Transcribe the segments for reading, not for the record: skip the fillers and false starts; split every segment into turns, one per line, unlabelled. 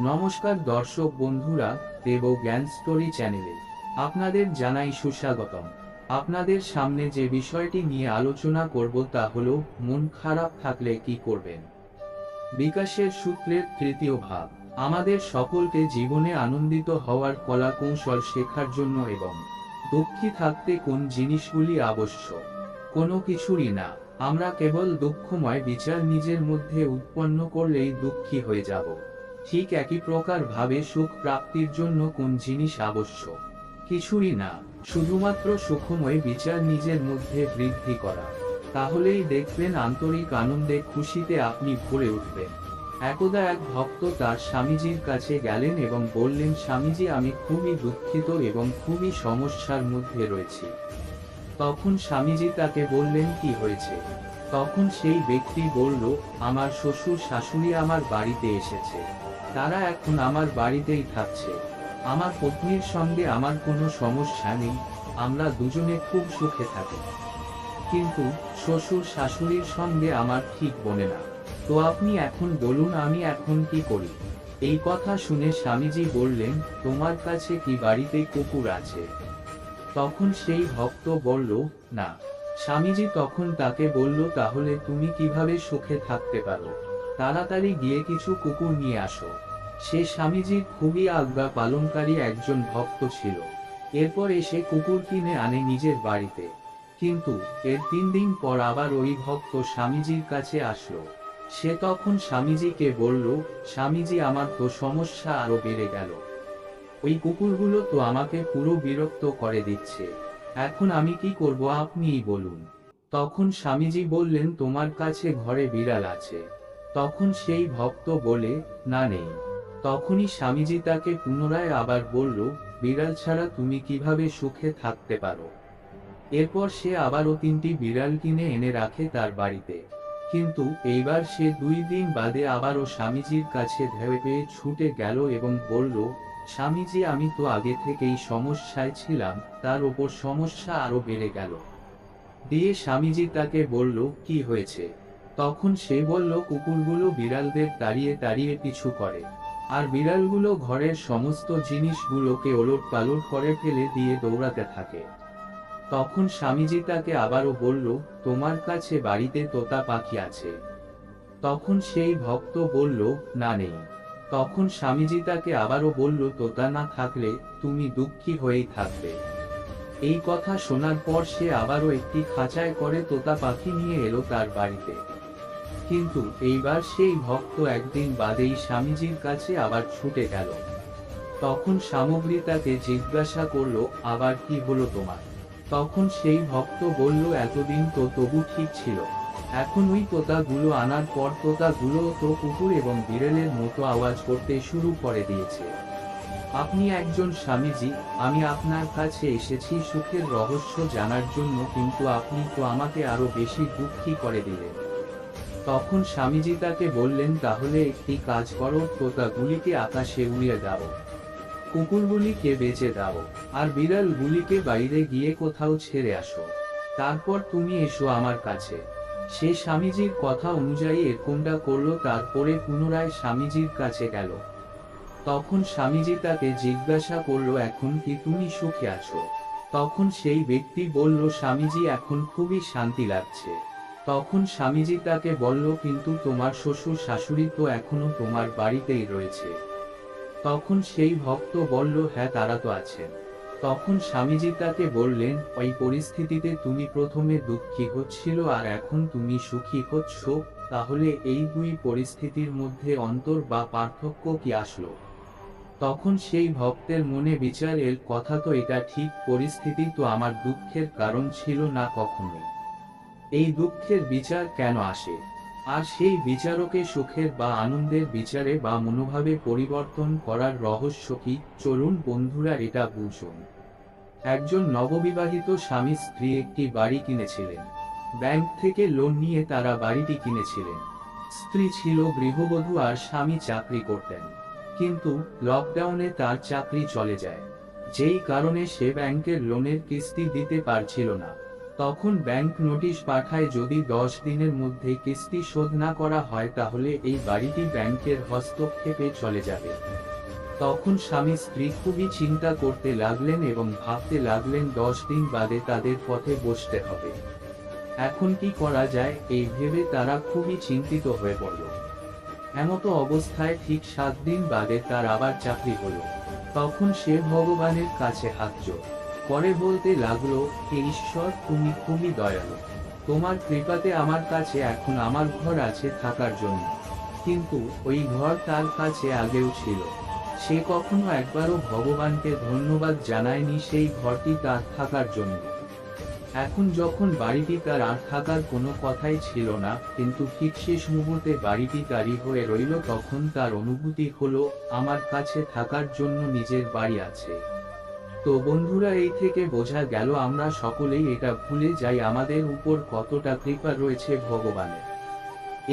নমস্কার দর্শক বন্ধুরা, দেব জ্ঞান স্টোরি চ্যানেলে আপনাদের জানাই সুস্বাগতম। আপনাদের সামনে যে বিষয়টি নিয়ে আলোচনা করব তা হলো মন খারাপ থাকলে কি করবেন। বিকাশের সূত্রের তৃতীয় ভাগ। আমাদের সকলকে জীবনে আনন্দিত হওয়ার কলা কৌশল শেখার জন্য এবং দুঃখী থাকতে কোন জিনিসগুলি আবশ্যক। কোনো কিছুরই না। আমরা কেবল দুঃখময় বিচার নিজের মধ্যে উৎপন্ন করলেই দুঃখী হয়ে যাব। ঠিক একই প্রকার ভাবে সুখ প্রাপ্তির জন্য কোন জিনিস আবশ্যক? কিছুই না, শুধুমাত্র সুখময় বিচার নিজের মধ্যে বৃদ্ধি করা। তাহলেই দেখবেন আন্তরিক আনন্দে খুশিতে আপনি ভরে উঠবেন। একদা এক ভক্ত তার স্বামীজির কাছে গেলেন এবং বললেন, স্বামীজি, আমি খুবই দুঃখিত এবং খুবই সমস্যার মধ্যে রয়েছি। তখন স্বামীজি তাকে বললেন, কি হয়েছে? তখন সেই ব্যক্তি বলল, আমার শ্বশুর শাশুড়ি আমার বাড়িতে এসেছে। তারা এখন আমার বাড়িতেই থাকছে। আমার পত্নীর সঙ্গে আমার কোনো সমস্যা নেই, আমরা দুজনে খুব সুখে থাকি। কিন্তু শ্বশুর শাশুড়ির সঙ্গে আমার ঠিক বনে না। তো আপনি এখন বলুন, আমি এখন কি করি? এই কথা শুনে স্বামীজি বললেন, তোমার কাছে কি বাড়িতে কুকুর আছে? তখন সেই ভক্ত বলল, না। স্বামীজি তখন তাকে বলল, তাহলে তুমি কিভাবে সুখে থাকতে পারো? তাড়াতাড়ি গিয়ে কিছু কুকুর নিয়ে আসো। সে স্বামীজির খুবই আজ্ঞা পালনকারী একজন ভক্ত ছিল। এরপর এসে কুকুর কিনে আনে নিজের বাড়িতে। কিন্তু এর 3 দিন পর আবার ওই ভক্ত স্বামীজির কাছে আসলো। সে তখন স্বামীজিকে বলল, স্বামীজি, আমার তো সমস্যা আরো বেড়ে গেল। ওই কুকুরগুলো তো আমাকে পুরো বিরক্ত করে দিচ্ছে। এখন আমি কি করব, আপনিই বলুন। তখন স্বামীজি বললেন, তোমার কাছে ঘরে বিড়াল আছে? তখন সেই ভক্ত বলে, না, নেই। তখনই স্বামীজি তাকে পুনরায় আবার বলল, বিড়াল ছাড়া তুমি কিভাবে সুখে থাকতে পারো? এরপর সে আবারও 3টি বিড়াল কিনে এনে রাখে তার বাড়িতে। কিন্তু এইবার সে 2 দিন বাদে আবারও স্বামীজির কাছে ভয় পেয়ে ছুটে গেল এবং বলল, স্বামীজি, আমি তো আগে থেকেই সমস্যায় ছিলাম, তার উপর সমস্যা আরো বেড়ে গেল। দিয়ে স্বামীজি তাকে বলল, কি হয়েছে? তখন সে বলল, কুকুরগুলো বিড়ালদের তাড়িয়ে তাড়িয়ে পিছু করে, আর বিড়ালগুলো ঘরের সমস্ত জিনিসগুলোকে ওলট পালট করে ফেলে দিয়ে দৌড়াতে থাকে। তখন স্বামীজি তাকে আবারও বলল, তোমার কাছে বাড়িতে তোতা পাখি আছে? তখন সেই ভক্ত বলল, না, নেই। তখন স্বামীজি তাকে আবারও বলল, তোতা না থাকলে তুমি দুঃখী হয়েই থাকবে। এই কথা শোনার পর সে আবারও একটি খাঁচায় করে তোতা পাখি নিয়ে এলো তার বাড়িতে। কিন্তু এইবার সেই ভক্ত একদিন বাদেই স্বামীজির কাছে আবার ছুটে গেল। তখন সামগ্রী তাকে জিজ্ঞাসা করলো, আবার কি হলো তোমার? তখন সেই ভক্ত বলল, এতদিন তো তবু ঠিক ছিল, এখন ওই তোতাগুলো আনার পর তোতাগুলো তো কুকুর এবং বিড়ালের মতো আওয়াজ করতে শুরু করে দিয়েছে। আপনি একজন স্বামীজি, আমি আপনার কাছে এসেছি সুখের রহস্য জানার জন্য, কিন্তু আপনি তো আমাকে আরো বেশি দুঃখী করে দিলেন। তখন স্বামীজি তাকে বললেন, তাহলে একটি কাজ করো, তোতাগুলিকে আকাশে উড়িয়ে দাও, কুকুরগুলিকে বেঁচে দাও, আর বিড়ালগুলিকে বাইরে গিয়ে কোথাও ছেড়ে আসো। তারপর তুমি এসো আমার কাছে। সে স্বামীজির কথা অনুযায়ী এরকমটা করলো। তারপরে পুনরায় স্বামীজির কাছে গেল। তখন স্বামীজি তাকে জিজ্ঞাসা করলো, এখন কি তুমি সুখে আছো? তখন সেই ব্যক্তি বলল, স্বামীজি, এখন খুবই শান্তি লাগছে। তখন স্বামীজি তাকে বলল, কিন্তু তোমার শ্বশুর শাশুড়ি তো এখনো তোমার বাড়িতেই রয়েছে। তখন সেই ভক্ত বলল, হ্যাঁ, তারা তো আছেন। তখন স্বামীজি তাকে বললেন, ওই পরিস্থিতিতে তুমি প্রথমে দুঃখী হচ্ছিল আর এখন তুমি সুখী হচ্ছ, তাহলে এই 2 পরিস্থিতির মধ্যে অন্তর বা পার্থক্য কি আসলো? তখন সেই ভক্তের মনে বিচার এল, কথা তো এটা ঠিক, পরিস্থিতি তো আমার দুঃখের কারণ ছিল না কখনোই। এই দুঃখের বিচার কেন আসে? আর সেই বিচারকে সুখের বা আনন্দের বিচারে বা মনোভাবে পরিবর্তন করার রহস্য কি? চলুন বন্ধুরা, এটা বুঝুন। একজন নববিবাহিত স্বামী স্ত্রী একটি বাড়ি কিনেছিলেন। ব্যাংক থেকে লোন নিয়ে তারা বাড়িটি কিনেছিলেন। স্ত্রী ছিল গৃহবধূ আর স্বামী চাকরি করতেন। কিন্তু লকডাউনে তার চাকরি চলে যায়, যেই কারণে সে ব্যাংকের লোনের কিস্তি দিতে পারছিল না। তখন ব্যাংক নোটিশ পাঠায়, যদি 10 দিনের মধ্যে কিস্তি শোধ না করা হয় তাহলে এই বাড়িটি ব্যাংকের হস্তক্ষেপে চলে যাবে। তখন স্বামী স্ত্রী খুবই চিন্তা করতে লাগলেন এবং ভাবতে লাগলেন 10 দিন বাদে তাদের পথে বসতে হবে। এখন কি করা যায় এই ভেবে তারা খুবই চিন্তিত হয়ে পড়ল। এমতো অবস্থায় ঠিক 7 দিন বাদে তার আবার চাকরি হলো। তখন সে ভগবানের কাছে হাত জোড় করে বলতে লাগলো, হে ঈশ্বর, তুমি খুবই দয়ালু। তোমার কৃপাতে আমার কাছে এখন আমার ঘর আছে থাকার জন্য। কিন্তু ওই ঘর তার কাছে আগেও ছিল। সে কখনো একবারও ভগবানকে ধন্যবাদ জানায়নি সেই ঘরটি তার থাকার জন্য। এখন যখন বাড়িটি তার আর থাকার কোনো কথাই ছিল না, কিন্তু ঠিক শেষ মুহূর্তে বাড়িটি তারই হয়ে রইল, তখন তার অনুভূতি হলো, আমার কাছে থাকার জন্য নিজের বাড়ি আছে। তো বন্ধুরা, এই থেকে বোঝা গেল আমরা সকলেই এটা ভুলে যাই আমাদের উপর কতটা কৃপা রয়েছে ভগবানের।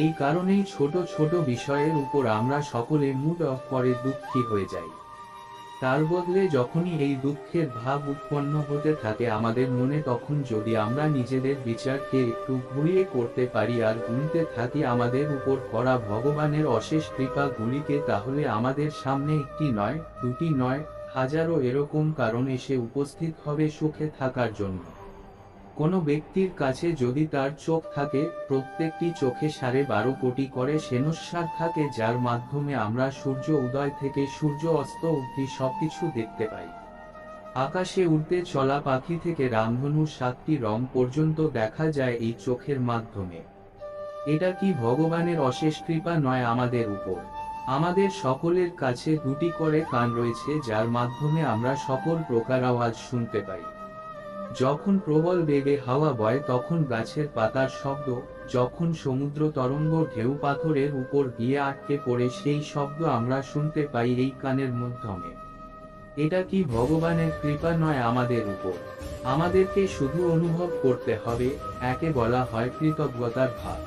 এই কারণেই ছোট ছোট বিষয়ের উপর আমরা সকলে মুড অফ করে দুঃখী হয়ে যাই। তার বদলে যখনই এই দুঃখের ভাব উৎপন্ন হতে থাকে আমাদের মনে, তখন যদি আমরা নিজেদের বিচারকে একটু ঘুরিয়ে করতে পারি আর গুনতে থাকি আমাদের উপর করা ভগবানের অশেষ কৃপা গুলিকে, তাহলে আমাদের সামনে একটি নয়, দুটি নয়, হাজারো এরকম কারণ এসে উপস্থিত হবে সুখে থাকার জন্য। কোনো ব্যক্তির কাছে যদি তার চোখ থাকে, প্রত্যেকটি চোখে 12.5 কোটি করে সেনস্বার থাকে, যার মাধ্যমে আমরা সূর্য উদয় থেকে সূর্য অস্ত অবধি সবকিছু দেখতে পাই। আকাশে উড়তে চলা পাখি থেকে রামধনুর 7টি রং পর্যন্ত দেখা যায় এই চোখের মাধ্যমে। এটা কি ভগবানের অশেষ কৃপা নয় আমাদের উপর? আমাদের সকলের কাছে 2টি করে কান রয়েছে, যার মাধ্যমে আমরা সকল প্রকার আওয়াজ শুনতে পাই। যখন প্রবল বেগে হাওয়া বয় তখন গাছের পাতার শব্দ, যখন সমুদ্র তরঙ্গ ঢেউ পাথরের উপর গিয়ে আটকে পড়ে সেই শব্দ আমরা শুনতে পাই এই কানের মাধ্যমে। এটা কি ভগবানের কৃপা নয় আমাদের উপর? আমাদেরকে শুধু অনুভব করতে হবে, একে বলা হয় কৃতজ্ঞতার ভাব।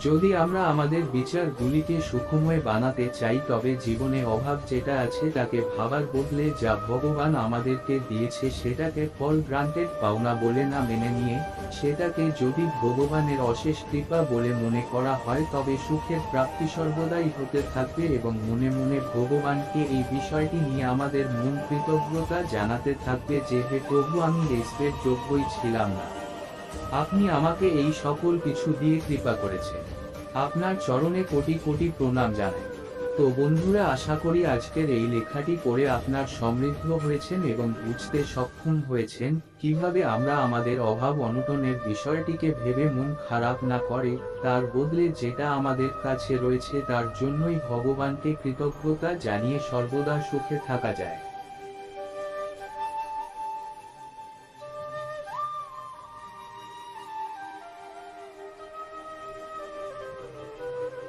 যদি আমরা আমাদের বিচারগুলিকে সুখময় বানাতে চাই, তবে জীবনে অভাব যেটা আছে তাকে ভাবার বদলে যা ভগবান আমাদেরকে দিয়েছে সেটাকে ফল গ্রান্টেড পাওনা বলে না মেনে নিয়ে, সেটাকে যদি ভগবানের অশেষ কৃপা বলে মনে করা হয়, তবে সুখের প্রাপ্তি সর্বদাই হতে থাকবে এবং মনে মনে ভগবানকে এই বিষয়টি নিয়ে আমাদের মন কৃতজ্ঞতা জানাতে থাকবে যে, হে প্রভু, আমি রেস্টের যোগ্যই ছিলাম না, আপনি আমাকে এই সকল কিছু দিয়ে কৃপা করেছেন। আপনার চরণে কোটি কোটি প্রণাম জানাই। তো বন্ধুরা, আশা করি আজকের এই লেখাটি পড়ে আপনার সমৃদ্ধ হয়েছেন এবং বুঝতে সক্ষম হয়েছেন কিভাবে আমরা আমাদের অভাব অনটনের বিষয়টিকে ভেবে মন খারাপ না করে, তার বদলে যেটা আমাদের কাছে রয়েছে তার জন্যই ভগবানকে কৃতজ্ঞতা জানিয়ে সর্বদা সুখে থাকা যায়।